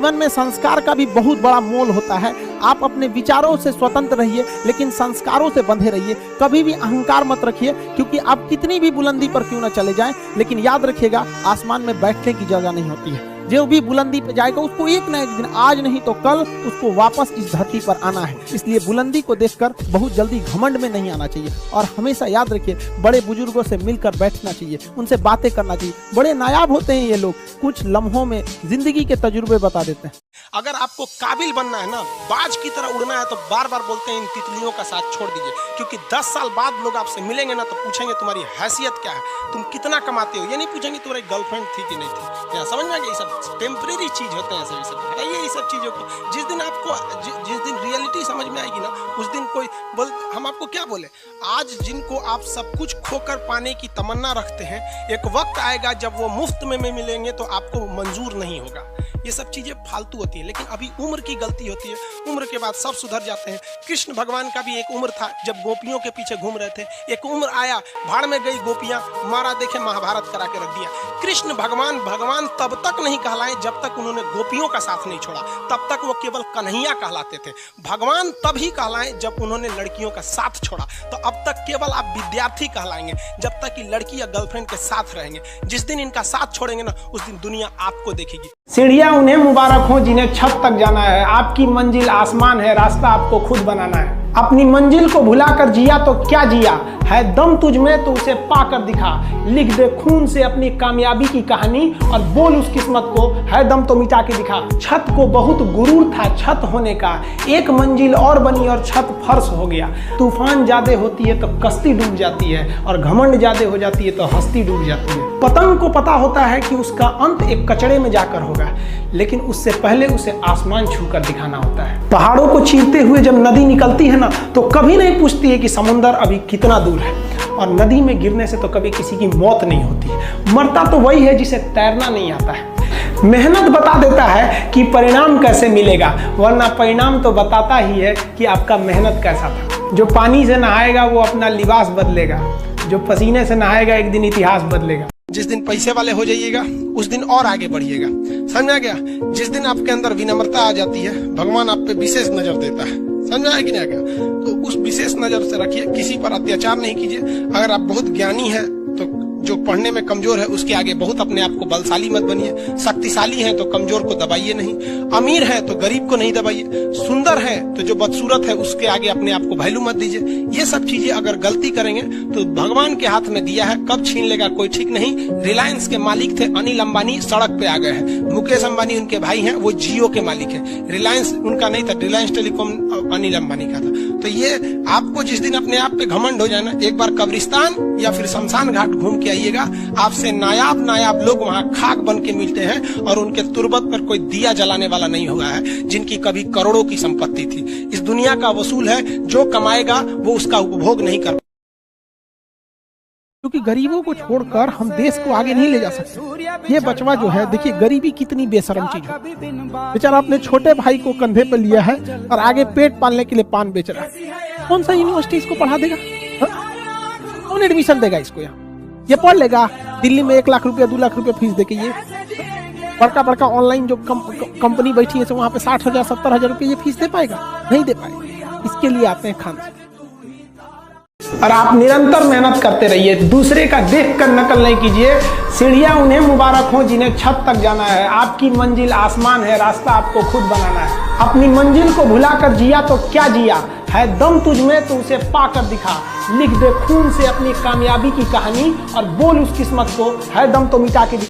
जीवन में संस्कार का भी बहुत बड़ा मोल होता है। आप अपने विचारों से स्वतंत्र रहिए, लेकिन संस्कारों से बंधे रहिए। कभी भी अहंकार मत रखिए, क्योंकि आप कितनी भी बुलंदी पर क्यों न चले जाएं, लेकिन याद रखिएगा आसमान में बैठने की जगह नहीं होती है। जो भी बुलंदी पे जाएगा उसको एक ना एक दिन, आज नहीं तो कल, उसको वापस इस धरती पर आना है। इसलिए बुलंदी को देखकर बहुत जल्दी घमंड में नहीं आना चाहिए और हमेशा याद रखिए बड़े बुजुर्गों से मिलकर बैठना चाहिए, उनसे बातें करना चाहिए। बड़े नायाब होते हैं ये लोग, कुछ लम्हों में जिंदगी के तजुर्बे बता देते हैं। अगर आपको काबिल बनना है ना, बाज की तरह उड़ना है, तो बार बार बोलते हैं इन तितलियों का साथ छोड़ दीजिए, क्योंकि 10 साल बाद लोग आपसे मिलेंगे ना तो पूछेंगे तुम्हारी हैसियत क्या है, तुम कितना कमाते हो। ये नहीं पूछेंगे तुम्हारी गर्लफ्रेंड थी कि नहीं थी। क्या समझ में आ गया? ये सब टेम्परेरी चीज होते हैं। सभी सब हटाइए ये सब चीजों को। जिस दिन आपको जिस दिन रियलिटी समझ में आएगी ना, उस दिन कोई बोल, हम आपको क्या बोले, आज जिनको आप सब कुछ खोकर पाने की तमन्ना रखते हैं, एक वक्त आएगा जब वो मुफ्त में मिलेंगे तो आपको मंजूर नहीं होगा। ये सब चीजें फालतू होती है, लेकिन अभी उम्र की गलती होती है। उम्र के बाद सब सुधर जाते हैं। कृष्ण भगवान का भी एक उम्र था जब गोपियों के पीछे घूम रहे थे। एक उम्र आया, भाड़ में गई गोपियां, मारा देखे महाभारत करा के रख दिया। कृष्ण भगवान भगवान तब तक नहीं कहलाए जब तक उन्होंने गोपियों का साथ नहीं छोड़ा। तब तक वो केवल कन्हैया कहलाते थे। भगवान तभी कहलाए जब उन्होंने लड़कियों का साथ छोड़ा। तो अब तक केवल आप विद्यार्थी कहलाएंगे जब तक कि लड़की या गर्लफ्रेंड के साथ रहेंगे। जिस दिन इनका साथ छोड़ेंगे ना, उस दिन दुनिया आपको देखेगी। सीढ़ियां उन्हें मुबारक हो जिन्हें छत तक जाना है। आपकी मंजिल आसमान है, रास्ता आपको खुद बनाना है। अपनी मंजिल को भुलाकर जिया तो क्या जिया, है दम तुझ में तो उसे पाकर दिखा। लिख दे खून से अपनी कामयाबी की कहानी और बोल उस किस्मत को, है दम तो मिटा के दिखा। छत को बहुत गुरूर था छत होने का, एक मंजिल और बनी और छत फर्श हो गया। तूफान ज्यादा होती है तो कश्ती डूब जाती है, और घमंड ज्यादा हो जाती है तो हस्ती डूब जाती है। पतंग को पता होता है कि उसका अंत एक कचड़े में जाकर होगा, लेकिन उससे पहले उसे आसमान छूकर दिखाना होता है। पहाड़ों को चीरते हुए जब नदी निकलती है ना, तो कभी नहीं पूछती है कि समुंदर अभी कितना दूर है। और नदी में गिरने से तो कभी किसी की मौत नहीं होती। मरता तो वही है जिसे तैरना नहीं आता है। मेहनत बता देता है कि परिणाम कैसे मिलेगा, वरना परिणाम तो बताता ही है कि आपका मेहनत कैसा था। जो पानी से नहाएगा वो अपना लिबास बदलेगा, जो पसीने से नहाएगा एक दिन इतिहास बदलेगा। जिस दिन पैसे वाले हो जाइएगा उस दिन और आगे बढ़िएगा। समझा गया? जिस दिन आपके अंदर विनम्रता आ जाती है, भगवान आप पे विशेष नजर देता है। समझा है कि नहीं गया? तो उस विशेष नजर से रखिए, किसी पर अत्याचार नहीं कीजिए। अगर आप बहुत ज्ञानी है तो जो पढ़ने में कमजोर है उसके आगे बहुत अपने आप को बलशाली मत बनिए। शक्तिशाली है तो कमजोर को दबाइए नहीं। अमीर है तो गरीब को नहीं दबाइए। सुंदर है तो जो बदसूरत है उसके आगे अपने आप को वैल्यू मत दीजिए। ये सब चीजें अगर गलती करेंगे तो भगवान के हाथ में दिया है, कब छीन लेगा कोई ठीक नहीं। रिलायंस के मालिक थे अनिल अंबानी, सड़क पे आ गए हैं। मुकेश अंबानी उनके भाई हैं, वो जियो के मालिक है। रिलायंस उनका नहीं था, रिलायंस टेलीकॉम अनिल अंबानी का था। तो ये आपको जिस दिन अपने आप पे घमंड हो जाए ना, एक बार कब्रिस्तान या फिर शमशान घाट घूम के आइएगा, आपसे नायाब लोग वहां खाक बन के मिलते हैं और उनके तुरबत पर कोई दिया जलाने वाला नहीं हुआ है, जिनकी कभी करोड़ों की संपत्ति थी। इस दुनिया का वसूल है, जो कमाएगा वो उसका उपभोग नहीं कर। क्योंकि गरीबों को छोड़कर हम देश को आगे नहीं ले जा सकते। ये बचवा जो है, देखिए गरीबी कितनी बेशरम चीज है। बेचारा अपने छोटे भाई को कंधे पे लिया है और आगे पेट पालने के लिए पान बेच रहा है। कौन सा यूनिवर्सिटी इसको पढ़ा देगा? कौन एडमिशन देगा इसको? यहाँ ये पढ़ लेगा? दिल्ली में 1 लाख रुपया 2 लाख रुपया फीस देके ये बड़का ऑनलाइन जो कंपनी बैठी है वहां पे 60,000 70,000 रुपये ये फीस दे पाएगा? नहीं दे पाएगा। इसके लिए आते हैं खान। और आप निरंतर मेहनत करते रहिए, दूसरे का देख कर नकल नहीं कीजिए। सीढ़ियां उन्हें मुबारक हो जिन्हें छत तक जाना है। आपकी मंजिल आसमान है, रास्ता आपको खुद बनाना है। अपनी मंजिल को भुलाकर जिया तो क्या जिया, है दम तुझ में तो उसे पाकर दिखा। लिख दे खून से अपनी कामयाबी की कहानी और बोल उस किस्मत को, है दम तो मिटा के